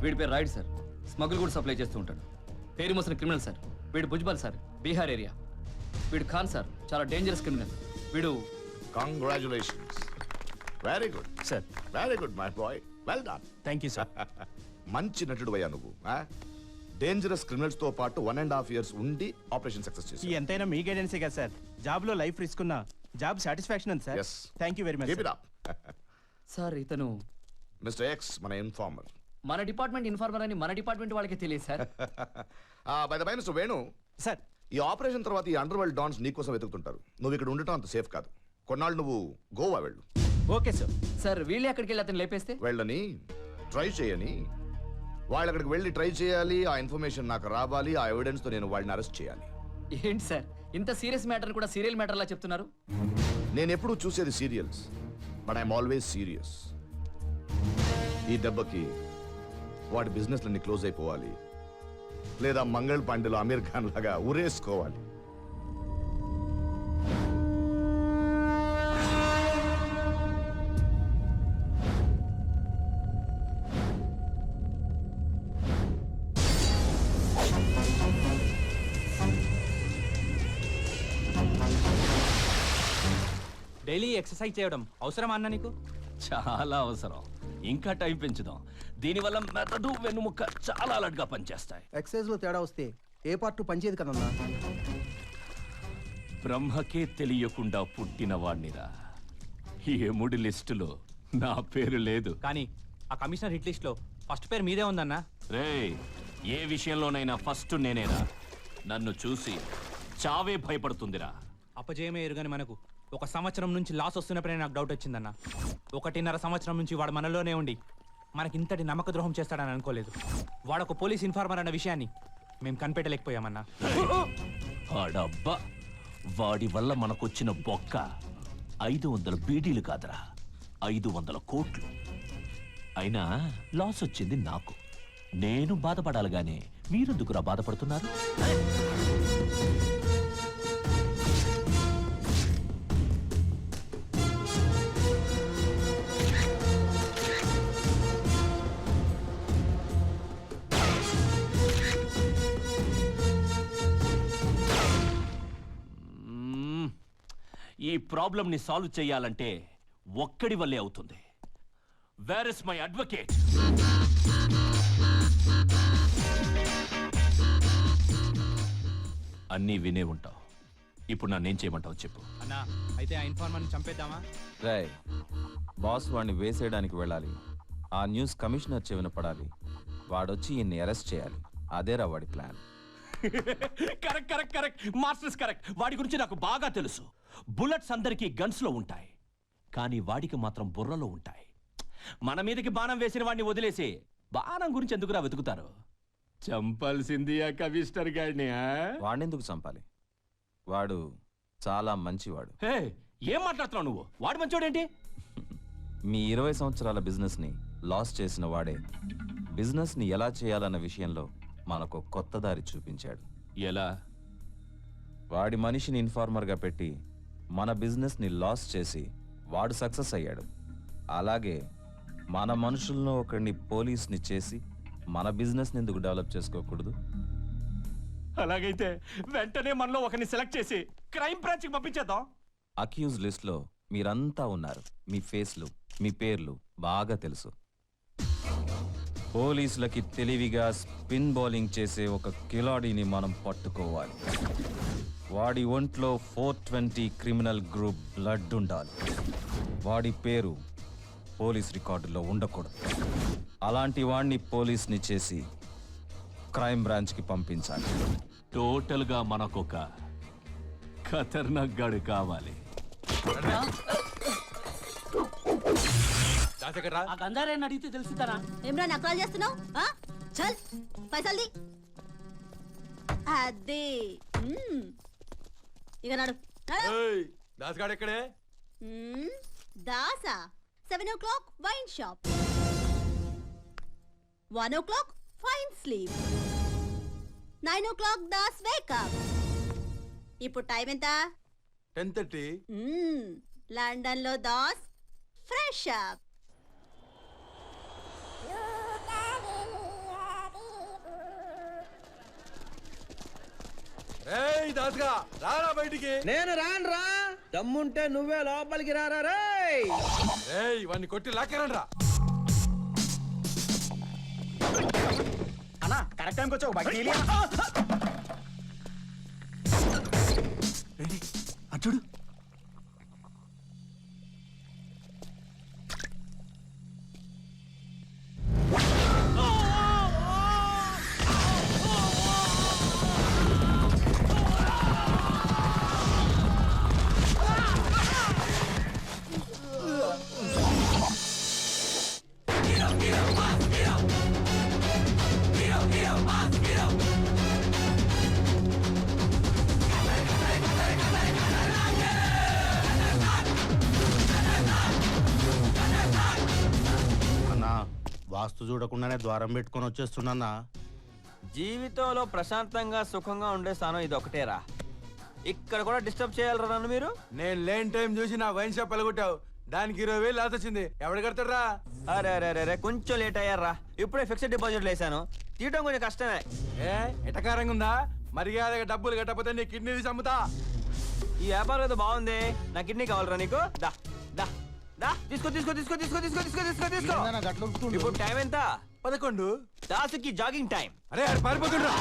వీడి పేరు Rayudu sir. Smuggle కూడా సప్లై చేస్తూ ఉంటాడు. పేరు మోసిన క్రిమినల్ సార్. వీడు భుజ్బల్ సార్, బీహార్ ఏరియా. వీడు ఖాన్ సార్, చాలా డేంజరస్ క్రిమినల్. వీడు congratulations. Very good sir. Very good my boy, well done. Thank you sir. మంచి నటుడు అయ్యా నువ్వు. డేంజరస్ క్రిమినల్స్ తో పాటు 1.5 years ఉండి ఆపరేషన్ సక్సెస్ చేసి ఎంతైనా మీ గైడెన్సే కదా సార్. జాబ్ లో లైఫ్ రిస్క్ ఉన్నా జాబ్ సాటిస్ఫాక్షన్ ఉంది sir. Yes. Thank you very much. Keep it up. Sir ఇతను మిస్టర్ ఎక్స్ మన ఇన్ఫార్మర్. మన డిపార్ట్మెంట్ ఇన్ఫార్మర్ అని మన డిపార్ట్మెంట్ వాళ్ళకి తెలియదు sir. By the by mister Venu, sir ఈ ఆపరేషన్ తర్వాత ఈ అండర్ వరల్డ్ డాన్స్ నీకోసం వెతుకుతుంటారు. నువ్వు ఇక్కడ ఉండటం అంత సేఫ్ కాదు. కొన్నాళ్ళు నువ్వు గోవా వెళ్ళు. Okay sir. సార్ వీళ్ళే అక్కడికి వెళ్ళి అతను లేపేస్తే వెళ్ళని ట్రై చేయని, వాళ్ళు అక్కడికి వెళ్ళి ట్రై చేయాలి. ఆ ఇన్ఫర్మేషన్ నాకు రావాలి. ఆ ఎవిడెన్స్ తో నేను వాళ్ళని అరెస్ట్ చేయాలి. ఏంటి సార్ ఇంత సీరియస్ మ్యాటర్ కూడా సీరియల్ మ్యాటర్ లా చెప్తున్నారు? నేను ఎప్పుడు చూసేది serials, but I'm always serious. ఈ దెబ్బకి వాడి బిజినెస్లన్నీ క్లోజ్ అయిపోవాలి, లేదా మంగళ్ పాండేలో అమీర్ ఖాన్ లాగా ఊరేసుకోవాలి. డైలీ ఎక్సర్సైజ్ చేయడం అవసరం అన్న నీకు? చాలా అవసరం. ఇంకా టైం పెంచుదాం. దీనివల్ల మెదడు వెన్నుముక్క చాలా అలర్ట్గా పనిచేస్తాయి. ఎక్సైజ్ లో తేడా వస్తే ఏ పార్ట్ పనిచేయదు కదన్నా. బ్రహ్మకే తెలియకుండా పుట్టిన వాణ్ణిరా. ఎముడి లిస్టులో నా పేరు లేదు. కానీ ఆ కమిషనర్ హిట్ లిస్ట్ లో ఫస్ట్ పేరు మీదే ఉందన్నా. రేయ్, ఏ విషయంలోనైనా ఫస్ట్ నేనేరా. నన్ను చూసి చావే భయపడుతుందిరా. అపజయమే ఎరుగని మనకు 1 సంవత్సరం నుంచి లాస్ వస్తున్నప్పుడే నాకు డౌట్ వచ్చిందన్న. 1.5 సంవత్సరం నుంచి వాడు మనలోనే ఉండి మనకి ఇంతటి నమ్మక ద్రోహం చేస్తాడని అనుకోలేదు. వాడొక పోలీస్ ఇన్ఫార్మర్ అన్న విషయాన్ని మేము కనిపెట్టలేకపోయామన్నా. ఆడబ్బా, వాడి వల్ల మనకొచ్చిన బొక్క 500 బీడీలు కాదురా, 500 కోట్లు. అయినా లాస్ వచ్చింది నాకు. నేను బాధపడాలి గానే మీరెందుకురా బాధపడుతున్నారు? ఈ ప్రాబ్లంని సాల్వ్ చేయాలంటే ఒక్కడి వల్లే అవుతుంది. Where is my advocate? అన్నీ వినే ఉంటావు. ఇప్పుడు నన్నేం చేయమంటావు చెప్పు. అన్నా అయితే ఆ ఇన్ఫార్మర్ని చంపేద్దామా? రాయ్, బాస్ వాడిని వేసేయడానికి వెళ్ళాలి. ఆ న్యూస్ కమిషనర్ చెవిన పడాలి. వాడొచ్చి ఈయన్ని అరెస్ట్ చేయాలి. అదేరా వాడి plan. Correct correct correct masters correct. వాడి గురించి నాకు బాగా తెలుసు. బుల్లెట్స్ అందరికీ గన్స్ లో ఉంటాయి, కానీ వాడికి మాత్రం బుర్రలో ఉంటాయి. మన మీదకి బాణం వేసిన వాడిని వదిలేసి బాణం గురించి ఎందుకురా వెతుకుతారు? చంపాల్సింది ఆ కమిషనర్ గాడిని. వాడినెందుకు చంపాలి? వాడు చాలా మంచివాడు. హే, ఏం మాట్లాడుతున్నావు నువ్వు? వాడు మంచోడేంటి? మీ 20 సంవత్సరాల బిజినెస్ ని లాస్ చేసిన వాడే బిజినెస్ ని ఎలా చేయాలన్న విషయంలో మనకు కొత్త దారి చూపించాడు. ఎలా? వాడి మనిషిని ఇన్ఫార్మర్ గా పెట్టి మన బిజినెస్ ని లాస్ చేసి వాడు సక్సెస్ అయ్యాడు. అలాగే మన మనుషుల్లో ఒకరిని పోలీస్ని చేసి మన బిజినెస్ ని ఎందుకు డెవలప్ చేసుకోకూడదు? అలాగైతే వెంటనే మనలో ఒకరిని సెలెక్ట్ చేసి క్రైమ్ బ్రాంచ్ కి పంపించేద్దాం. అక్యూజ్ లిస్ట్ లో మీరంతా ఉన్నారు. మీ ఫేస్లు, మీ పేర్లు బాగా తెలుసు. పోలీసులకి తెలివిగా స్పిన్ బౌలింగ్ చేసే ఒక కిలాడీని మనం పట్టుకోవాలి. వాడి ఒంట్లో 420 క్రిమినల్ గ్రూప్ బ్లడ్ ఉండాలి. వాడి పేరు పోలీస్ రికార్డులో ఉండకూడదు. అలాంటి వాడిని పోలీస్ని చేసి క్రైమ్ బ్రాంచ్కి పంపించాలి. టోటల్ గా మనకొక ఖతర్నాక్ గాడు కావాలి. ఆ గంగారాయన్ని అడిగితే తెలుసుతారా? ఏమ్రా నకరాలు చేస్తున్నావు? చల్ పైసల్ది. అదే ఇక నడు. దాసగాడు ఎక్కడే? దాసా 7 o'clock wine shop, 1 o'clock fine sleep, 9 o'clock Das wake up. ఇప్పుడు టైం ఎంత? 10:30. లండన్ లో దాస్ ఫ్రెష్ అప్. దాసుగా రారా బయటికి. నేను రాను రా, దమ్ముంటే నువ్వే లోపలికి రారా రేయ్. ఏయ్ వాడిని కొట్టి లాక్కేరండ్రా. అన్నా కరెక్ట్ టైంకి వచ్చావు బయట చూడు. అన్నా వాస్తు చూడకుండానే ద్వారం పెట్టుకొని వచ్చేస్తున్నా. జీవితంలో ప్రశాంతంగా సుఖంగా ఉండే స్థానం ఇది ఒకటేరా. ఇక్కడ కూడా డిస్టర్బ్ చేయాలరా నన్ను మీరు? నేను లేని టైం చూసి నా వైన్ షాప్ వెళ్ళగొట్టావు. దానికి 20,000 లాస్ వచ్చింది. ఎవడు కడతారా? అరే అరే అరే కొంచెం లేట్ అయ్యారా. ఇప్పుడే ఫిక్స్డ్ డిపాజిట్ వేసాను, తీయటం కొంచెం కష్టమే. ఏ ఎటకారంగా ఉందా? మర్యాదగా డబ్బులు కట్టకపోతే నీ కిడ్నీ తీసి అమ్ముతా. ఈ వ్యాపారం ఏదో బాగుంది. నా కిడ్నీ కావాలరా నీకు? దా దా దా తీసుకో తీసుకో తీసుకో తీసుకో తీసుకో తీసుకో తీసుకో తీసుకో. ఇప్పుడు టైం ఎంత? 11. దాసుకి జాగింగ్ టైం. అరే ఆడు పారిపోతుండ్రా.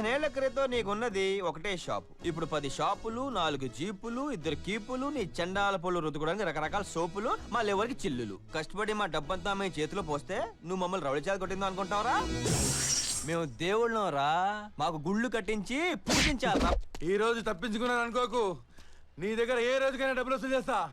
ఏళ్ల క్రితం నీకున్నది ఒకటే షాపు. ఇప్పుడు 10 షాపులు, 4 జీపులు, 2 కీపులు, నీ చండాల పళ్ళు రుద్దుకోవడానికి రకరకాల సోపులు, మళ్ళీ ఎవరికి చిల్లులు. కష్టపడి మా డబ్బంతా మీ చేతిలో పోస్తే నువ్వు మమ్మల్ని రౌడీ చేత కొట్టిందో అనుకుంటావరా? మేము దేవుళ్ళం రా, మాకు గుళ్ళు కట్టించి పూజించాలరా. ఈ రోజు తప్పించుకున్నాను అనుకోకు, నీ దగ్గర ఏ రోజుకైనా డబ్బులు వసూలు చేస్తా.